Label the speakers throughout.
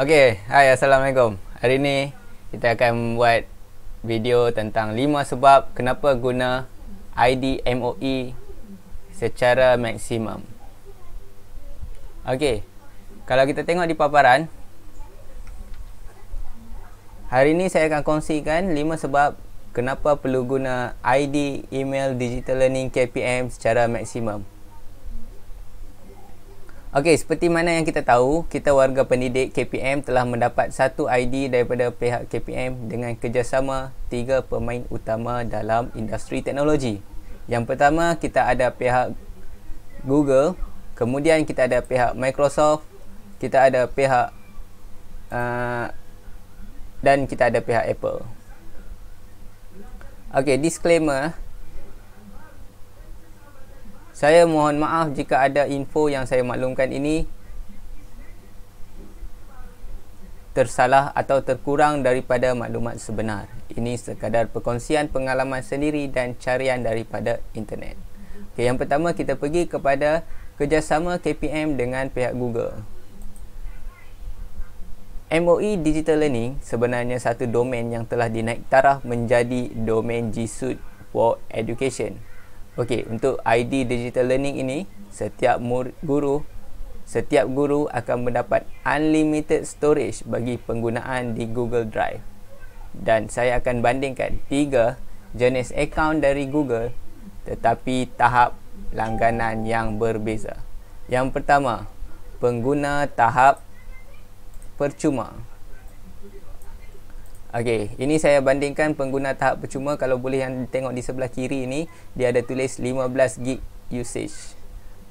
Speaker 1: Hai, Assalamualaikum. Hari ni kita akan buat video tentang 5 sebab kenapa guna ID MOE secara maksimum. Kalau kita tengok di paparan, hari ni saya akan kongsikan 5 sebab kenapa perlu guna ID email digital learning KPM secara maksimum. Seperti mana yang kita tahu, kita warga pendidik KPM telah mendapat satu ID daripada pihak KPM dengan kerjasama 3 pemain utama dalam industri teknologi. Yang pertama, kita ada pihak Google, kemudian kita ada pihak Microsoft, kita ada pihak dan kita ada pihak Apple. Disclaimer. Saya mohon maaf jika ada info yang saya maklumkan ini tersalah atau terkurang daripada maklumat sebenar. Ini sekadar perkongsian pengalaman sendiri dan carian daripada internet. Yang pertama, kita pergi kepada kerjasama KPM dengan pihak Google. MOE Digital Learning sebenarnya satu domain yang telah dinaik taraf menjadi domain G Suite for Education. Untuk ID Digital Learning ini, setiap guru akan mendapat unlimited storage bagi penggunaan di Google Drive. Dan saya akan bandingkan 3 jenis akaun dari Google tetapi tahap langganan yang berbeza. Yang pertama, pengguna tahap percuma. Ini saya bandingkan pengguna tahap percuma. Kalau boleh yang tengok di sebelah kiri ini, dia ada tulis 15 gig usage.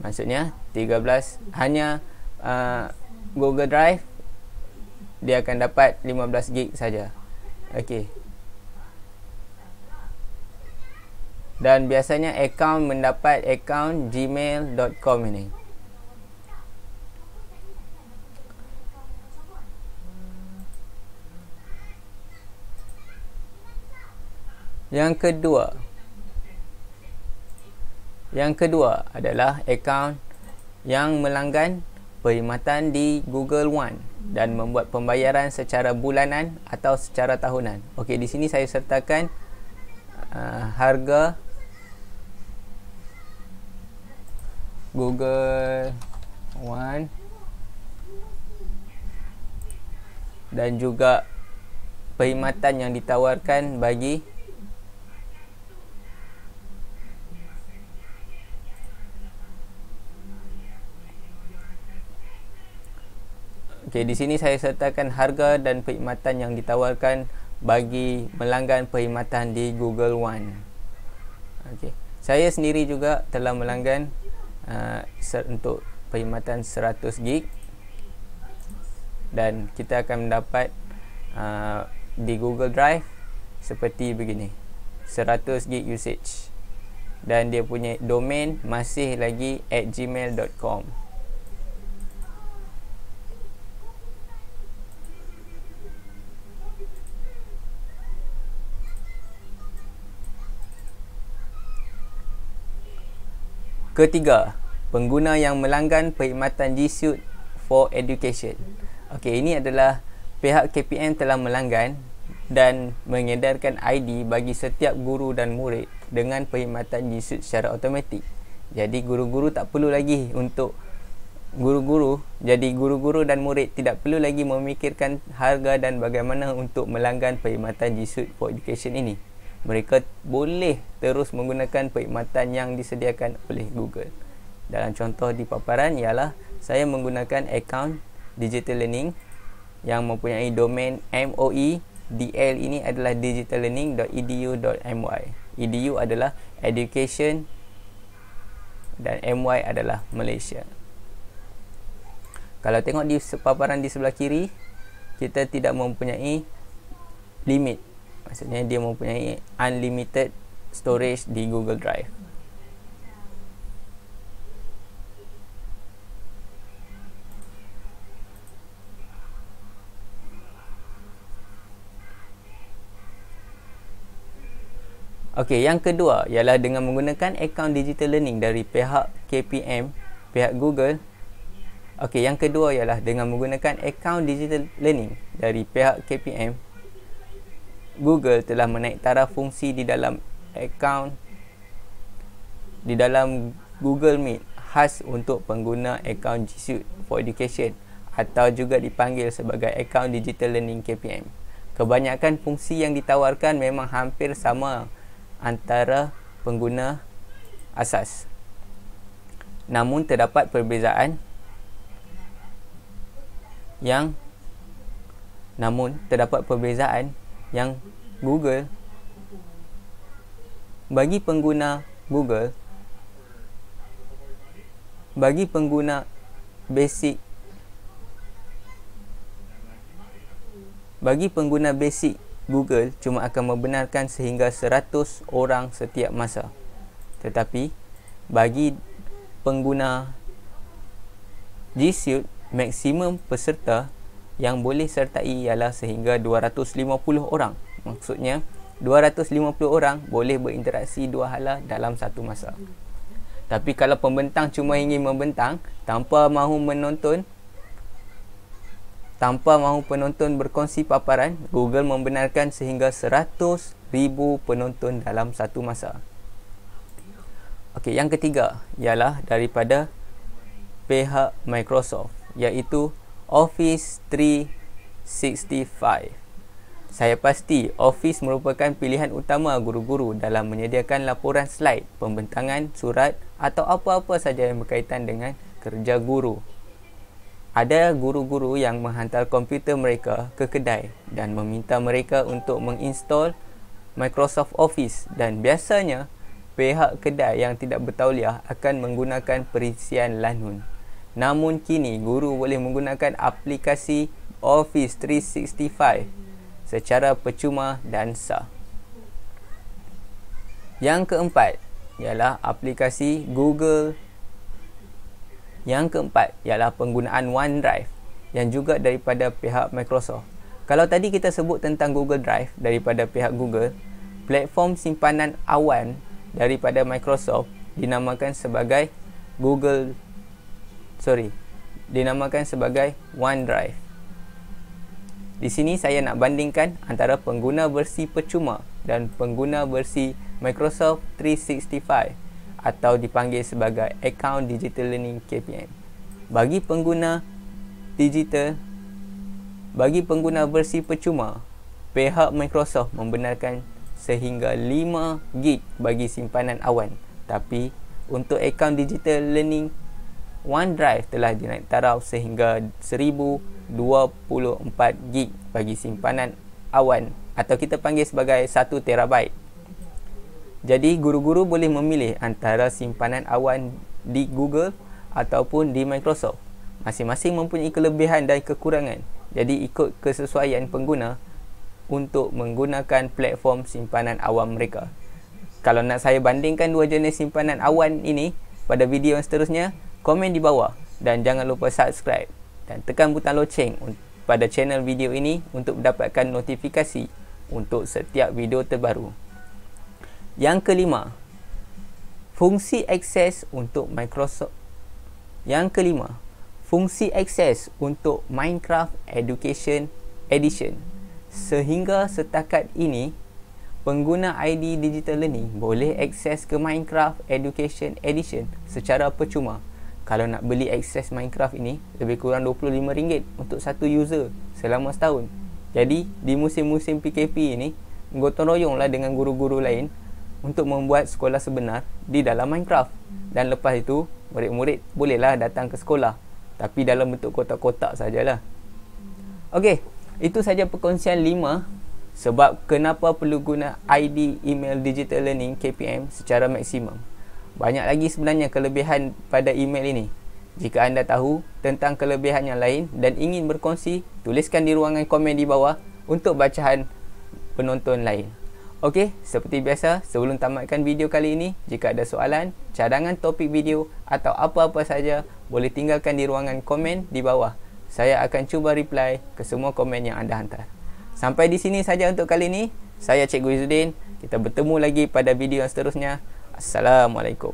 Speaker 1: Maksudnya 13 hanya Google Drive dia akan dapat 15 gig saja. Dan biasanya akaun mendapat akaun gmail.com ini. Yang kedua adalah akaun yang melanggan perkhidmatan di Google One dan membuat pembayaran secara bulanan atau secara tahunan. Di sini saya sertakan harga Google One dan juga perkhidmatan yang ditawarkan bagi di sini saya sertakan harga dan perkhidmatan yang ditawarkan bagi melanggan perkhidmatan di Google One. Saya sendiri juga telah melanggan untuk perkhidmatan 100 gig dan kita akan mendapat di Google Drive seperti begini, 100 gig usage, dan dia punya domain masih lagi @gmail.com. Ketiga, pengguna yang melanggan perkhidmatan G Suite for Education. Ini adalah pihak KPM telah melanggan dan mengedarkan ID bagi setiap guru dan murid dengan perkhidmatan G Suite secara automatik. Jadi guru-guru tak perlu lagi untuk guru-guru dan murid tidak perlu lagi memikirkan harga dan bagaimana untuk melanggan perkhidmatan G Suite for Education ini. Mereka boleh terus menggunakan perkhidmatan yang disediakan oleh Google. Dalam contoh di paparan ialah saya menggunakan akaun Digital Learning yang mempunyai domain MOE. DL ini adalah digitallearning.edu.my. EDU adalah Education dan MY adalah Malaysia. Kalau tengok di paparan di sebelah kiri, kita tidak mempunyai limit. Maksudnya dia mempunyai unlimited storage di Google Drive. Yang kedua ialah dengan menggunakan akaun digital learning dari pihak KPM, pihak Google, Okey, yang kedua ialah dengan menggunakan akaun digital learning dari pihak KPM, Google telah menaik taraf fungsi di dalam Google Meet khas untuk pengguna akaun G Suite for Education atau juga dipanggil sebagai akaun digital learning KPM. Kebanyakan fungsi yang ditawarkan memang hampir sama antara pengguna asas. Namun terdapat perbezaan yang Google bagi pengguna basic Google cuma akan membenarkan sehingga 100 orang setiap masa. Tetapi bagi pengguna G Suite, maksimum peserta yang boleh sertai ialah sehingga 250 orang. Maksudnya 250 orang boleh berinteraksi dua hala dalam satu masa. Tapi kalau pembentang cuma ingin membentang tanpa mahu penonton berkongsi paparan, Google membenarkan sehingga 100,000 penonton dalam satu masa. Okey, yang ketiga ialah daripada pihak Microsoft, iaitu Office 365. Saya pasti Office merupakan pilihan utama guru-guru dalam menyediakan laporan slide, pembentangan, surat atau apa-apa saja yang berkaitan dengan kerja guru. Ada guru-guru yang menghantar komputer mereka ke kedai dan meminta mereka untuk menginstal Microsoft Office, dan biasanya pihak kedai yang tidak bertauliah akan menggunakan perisian lanun. Namun kini guru boleh menggunakan aplikasi Office 365 secara percuma dan sah. Yang keempat ialah aplikasi Google. Yang keempat ialah penggunaan OneDrive yang juga daripada pihak Microsoft. Kalau tadi kita sebut tentang Google Drive daripada pihak Google, platform simpanan awan daripada Microsoft dinamakan sebagai OneDrive. Di sini saya nak bandingkan antara pengguna versi percuma dan pengguna versi Microsoft 365 atau dipanggil sebagai Account Digital Learning KPM. Bagi pengguna versi percuma, pihak Microsoft membenarkan sehingga 5 gig bagi simpanan awan. Tapi untuk Account Digital Learning, OneDrive telah dinaik taraf sehingga 1024 gig bagi simpanan awan atau kita panggil sebagai 1 terabyte. Jadi guru-guru boleh memilih antara simpanan awan di Google ataupun di Microsoft. Masing-masing mempunyai kelebihan dan kekurangan. Jadi ikut kesesuaian pengguna untuk menggunakan platform simpanan awan mereka. Kalau nak saya bandingkan dua jenis simpanan awan ini pada video yang seterusnya, komen di bawah dan jangan lupa subscribe dan tekan butang loceng pada channel video ini untuk mendapatkan notifikasi untuk setiap video terbaru. Yang kelima, fungsi akses untuk Minecraft Education Edition. Sehingga setakat ini, pengguna ID Digital Learning boleh akses ke Minecraft Education Edition secara percuma. Kalau nak beli akses Minecraft ini, lebih kurang RM25 untuk satu user selama setahun. Jadi, di musim-musim PKP ini, gotong royonglah dengan guru-guru lain untuk membuat sekolah sebenar di dalam Minecraft. Dan lepas itu, murid-murid bolehlah datang ke sekolah, tapi dalam bentuk kotak-kotak sajalah. Okey, itu saja perkongsian 5 sebab kenapa perlu guna ID email Digital Learning KPM secara maksimum. Banyak lagi sebenarnya kelebihan pada email ini. Jika anda tahu tentang kelebihan yang lain dan ingin berkongsi, tuliskan di ruangan komen di bawah untuk bacaan penonton lain. Okey, seperti biasa, sebelum tamatkan video kali ini, jika ada soalan, cadangan topik video atau apa-apa saja, boleh tinggalkan di ruangan komen di bawah. Saya akan cuba reply ke semua komen yang anda hantar. Sampai di sini saja untuk kali ini. Saya Cikgu Izzuddin. Kita bertemu lagi pada video yang seterusnya. Assalamualaikum.